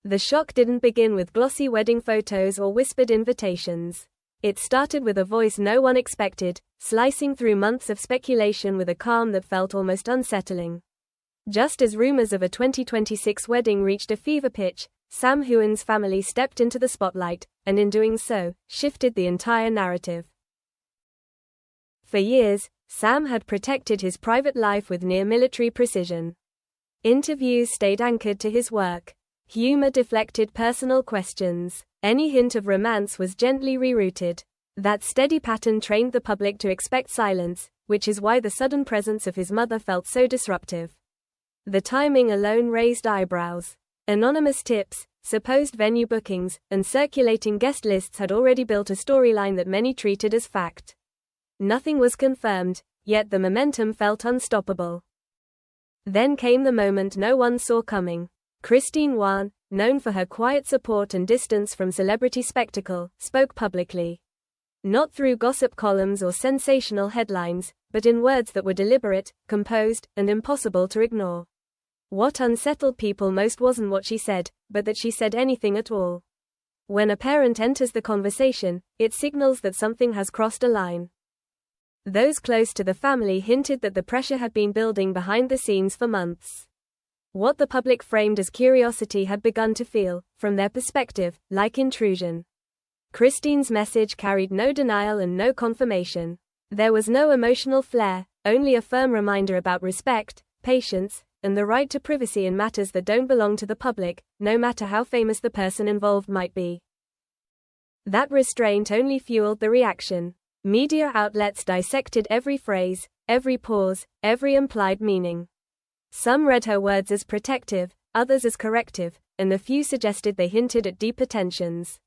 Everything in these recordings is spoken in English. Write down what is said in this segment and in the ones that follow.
The shock didn't begin with glossy wedding photos or whispered invitations. It started with a voice no one expected, slicing through months of speculation with a calm that felt almost unsettling. Just as rumors of a 2026 wedding reached a fever pitch, Sam Heughan's family stepped into the spotlight, and in doing so, shifted the entire narrative. For years, Sam had protected his private life with near-military precision. Interviews stayed anchored to his work. Humor deflected personal questions. Any hint of romance was gently rerouted. That steady pattern trained the public to expect silence, which is why the sudden presence of his mother felt so disruptive. The timing alone raised eyebrows. Anonymous tips, supposed venue bookings, and circulating guest lists had already built a storyline that many treated as fact. Nothing was confirmed, yet the momentum felt unstoppable. Then came the moment no one saw coming. Heughan, known for her quiet support and distance from celebrity spectacle, spoke publicly. Not through gossip columns or sensational headlines, but in words that were deliberate, composed, and impossible to ignore. What unsettled people most wasn't what she said, but that she said anything at all. When a parent enters the conversation, it signals that something has crossed a line. Those close to the family hinted that the pressure had been building behind the scenes for months. What the public framed as curiosity had begun to feel, from their perspective, like intrusion. Heughan's message carried no denial and no confirmation. There was no emotional flair, only a firm reminder about respect, patience, and the right to privacy in matters that don't belong to the public, no matter how famous the person involved might be. That restraint only fueled the reaction. Media outlets dissected every phrase, every pause, every implied meaning. Some read her words as protective, others as corrective, and a few suggested they hinted at deeper tensions.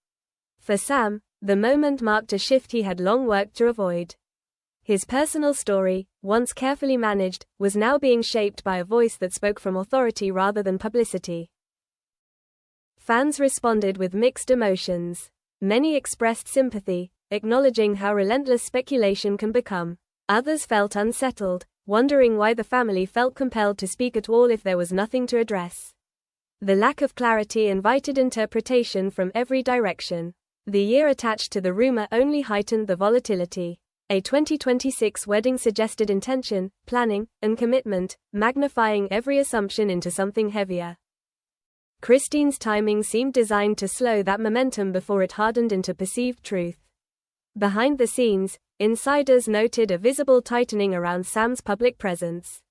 For Sam, the moment marked a shift he had long worked to avoid. His personal story, once carefully managed, was now being shaped by a voice that spoke from authority rather than publicity. Fans responded with mixed emotions. Many expressed sympathy, acknowledging how relentless speculation can become. Others felt unsettled, wondering why the family felt compelled to speak at all if there was nothing to address. The lack of clarity invited interpretation from every direction. The year attached to the rumor only heightened the volatility. A 2026 wedding suggested intention, planning, and commitment, magnifying every assumption into something heavier. Heughan's timing seemed designed to slow that momentum before it hardened into perceived truth. Behind the scenes, insiders noted a visible tightening around Sam's public presence.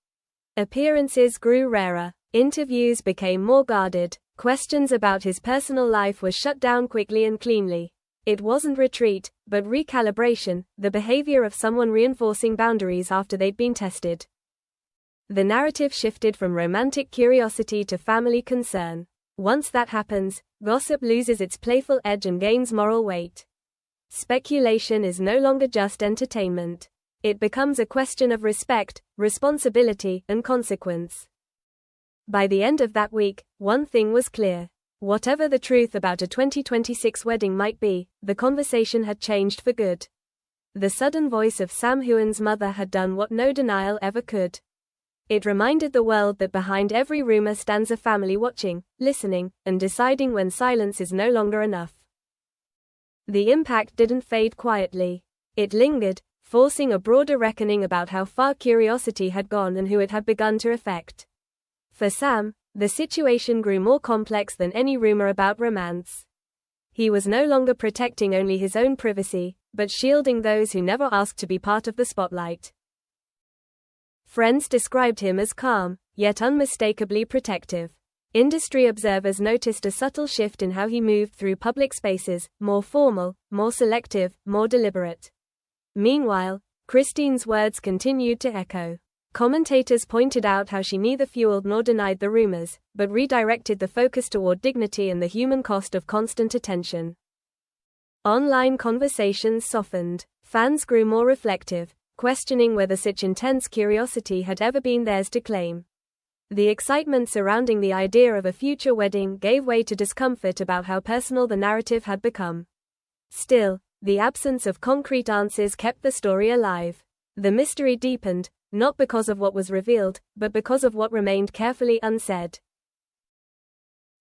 Appearances grew rarer, interviews became more guarded, questions about his personal life were shut down quickly and cleanly. It wasn't retreat, but recalibration, the behavior of someone reinforcing boundaries after they'd been tested. The narrative shifted from romantic curiosity to family concern. Once that happens, gossip loses its playful edge and gains moral weight. Speculation is no longer just entertainment. It becomes a question of respect, responsibility, and consequence. By the end of that week, one thing was clear. Whatever the truth about a 2026 wedding might be, the conversation had changed for good. The sudden voice of Sam Heughan's mother had done what no denial ever could. It reminded the world that behind every rumor stands a family watching, listening, and deciding when silence is no longer enough. The impact didn't fade quietly. It lingered, forcing a broader reckoning about how far curiosity had gone and who it had begun to affect. For Sam, the situation grew more complex than any rumor about romance. He was no longer protecting only his own privacy, but shielding those who never asked to be part of the spotlight. Friends described him as calm, yet unmistakably protective. Industry observers noticed a subtle shift in how he moved through public spaces, more formal, more selective, more deliberate. Meanwhile, Heughan's words continued to echo. Commentators pointed out how she neither fueled nor denied the rumors, but redirected the focus toward dignity and the human cost of constant attention. Online conversations softened. Fans grew more reflective, questioning whether such intense curiosity had ever been theirs to claim. The excitement surrounding the idea of a future wedding gave way to discomfort about how personal the narrative had become. Still, the absence of concrete answers kept the story alive. The mystery deepened, not because of what was revealed, but because of what remained carefully unsaid.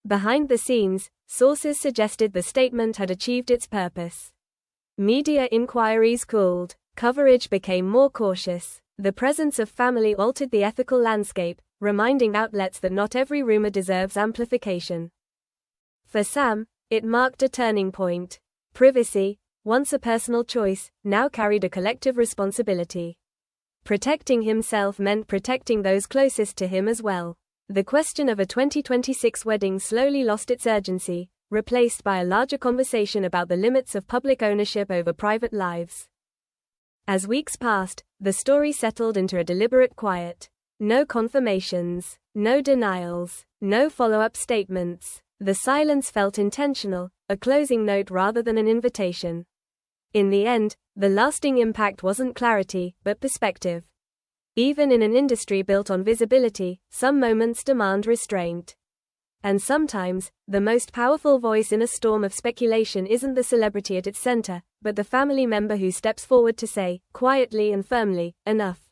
Behind the scenes, sources suggested the statement had achieved its purpose. Media inquiries cooled. Coverage became more cautious. The presence of family altered the ethical landscape, reminding outlets that not every rumor deserves amplification. For Sam, it marked a turning point. Privacy, once a personal choice, now carried a collective responsibility. Protecting himself meant protecting those closest to him as well. The question of a 2026 wedding slowly lost its urgency, replaced by a larger conversation about the limits of public ownership over private lives. As weeks passed, the story settled into a deliberate quiet. No confirmations, no denials, no follow-up statements. The silence felt intentional, a closing note rather than an invitation. In the end, the lasting impact wasn't clarity, but perspective. Even in an industry built on visibility, some moments demand restraint. And sometimes, the most powerful voice in a storm of speculation isn't the celebrity at its center, but the family member who steps forward to say, quietly and firmly, enough.